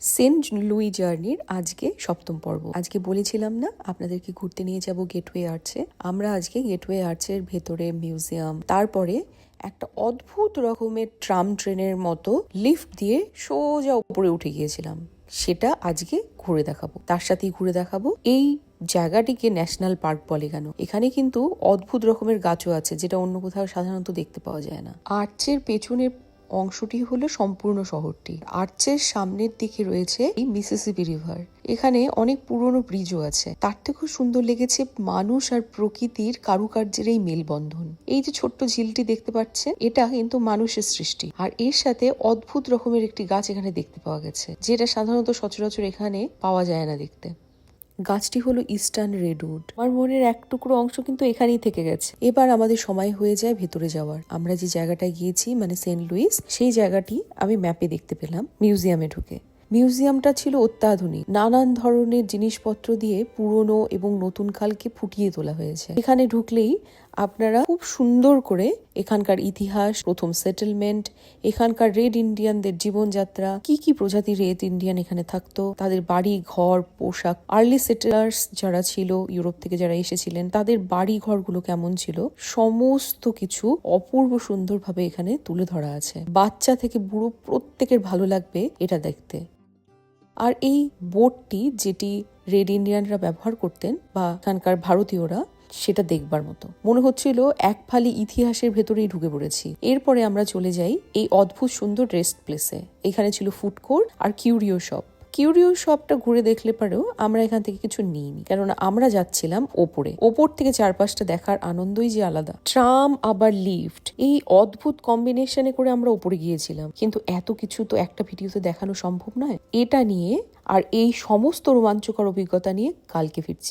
Saint Luis জার্নির আজকে সপ্তম পর্ব। আজকে বলেছিলাম না আপনাদেরকে ঘুরতে নিয়ে যাব গেটওয়ে আর্চে। আমরা আজকে গেটওয়ে আর্চের ভেতরে মিউজিয়াম, তারপরে একটা অদ্ভুত রকমের ট্রাম ট্রেনের মতো লিফট দিয়ে সোজা উপরে উঠে গিয়েছিলাম। সেটা আজকে ঘুরে দেখাবো, তার সাথেই ঘুরে দেখাবো এই জায়গাটিকে ন্যাশনাল পার্ক বলে কেন। এখানে কিন্তু অদ্ভুত রকমের গাছও আছে, যেটা অন্য কোথাও সাধারণত দেখতে পাওয়া যায় না। আর্চের পেছনের অংশটি হলো সম্পূর্ণ শহরটি। আর্চের সামনের দিকে রয়েছে এই মিসিসিপি রিভার। এখানে অনেক পুরনো ব্রিজও আছে। তার থেকেও সুন্দর লেগেছে মানুষ আর প্রকৃতির কারুকার্যের এই মেলবন্ধন। এই যে ছোট্ট ঝিলটি দেখতে পাচ্ছেন, এটা কিন্তু মানুষের সৃষ্টি। আর এর সাথে অদ্ভুত রকমের একটি গাছ এখানে দেখতে পাওয়া গেছে, যেটা সাধারণত সচরাচর এখানে পাওয়া যায় না দেখতে। গাছটি হলো ইস্টার্ন রেডউড। আমার মনের এক টুকরো অংশ কিন্তু এখানেই থেকে গেছে। এবার আমাদের সময় হয়ে যায় ভেতরে যাওয়ার। আমরা যে জায়গাটায় গিয়েছি মানে সেন্ট লুইস, সেই জায়গাটি আমি ম্যাপে দেখতে পেলাম মিউজিয়ামে ঢুকে। মিউজিয়ামটা ছিল অত্যাধুনিক, নানান ধরনের জিনিসপত্র দিয়ে পুরনো এবং নতুন কালকে ফুটিয়ে তোলা হয়েছে। এখানে ঢুকলেই আপনারা খুব সুন্দর করে এখানকার ইতিহাস, প্রথম সেটেলমেন্ট, এখানকার রেড ইন্ডিয়ানদের জীবনযাত্রা, কি কি প্রজাতির রেড ইন্ডিয়ান এখানে থাকতো, তাদের বাড়ি ঘর, পোশাক, আর্লি সেটেলার্স যারা ছিল ইউরোপ থেকে যারা এসেছিলেন, তাদের বাড়ি ঘরগুলো কেমন ছিল, সমস্ত কিছু অপূর্ব সুন্দরভাবে এখানে তুলে ধরা আছে। বাচ্চা থেকে বুড়ো প্রত্যেকের ভালো লাগবে এটা দেখতে। আর এই বোটটি যেটি রেড ইন্ডিয়ানরা ব্যবহার করতেন বা এখানকার ভারতীয়রা, সেটা দেখবার মতো মনে হচ্ছিল। এক ফালি ইতিহাসের ভেতরেই ঢুকে পড়েছি। এরপরে আমরা চলে যাই এই অদ্ভুত সুন্দর রেস্ট প্লেসে। এখানে ছিল ফুড কোর্ট আর কিউরিও শপ। কিউরিও শপটা ঘুরে দেখলে পরেও আমরা এখান থেকে কিছু নিইনি, কেননা আমরা যাচ্ছিলাম ওপর থেকে চারপাশটা দেখার আনন্দই যে আলাদা। ট্রাম আবার লিফট, এই অদ্ভুত কম্বিনেশনে করে আমরা ওপরে গিয়েছিলাম, কিন্তু এত কিছু তো একটা ভিডিওতে দেখানো সম্ভব নয়। এটা নিয়ে আর এই সমস্ত রোমাঞ্চকর অভিজ্ঞতা নিয়ে কালকে ফিরছি।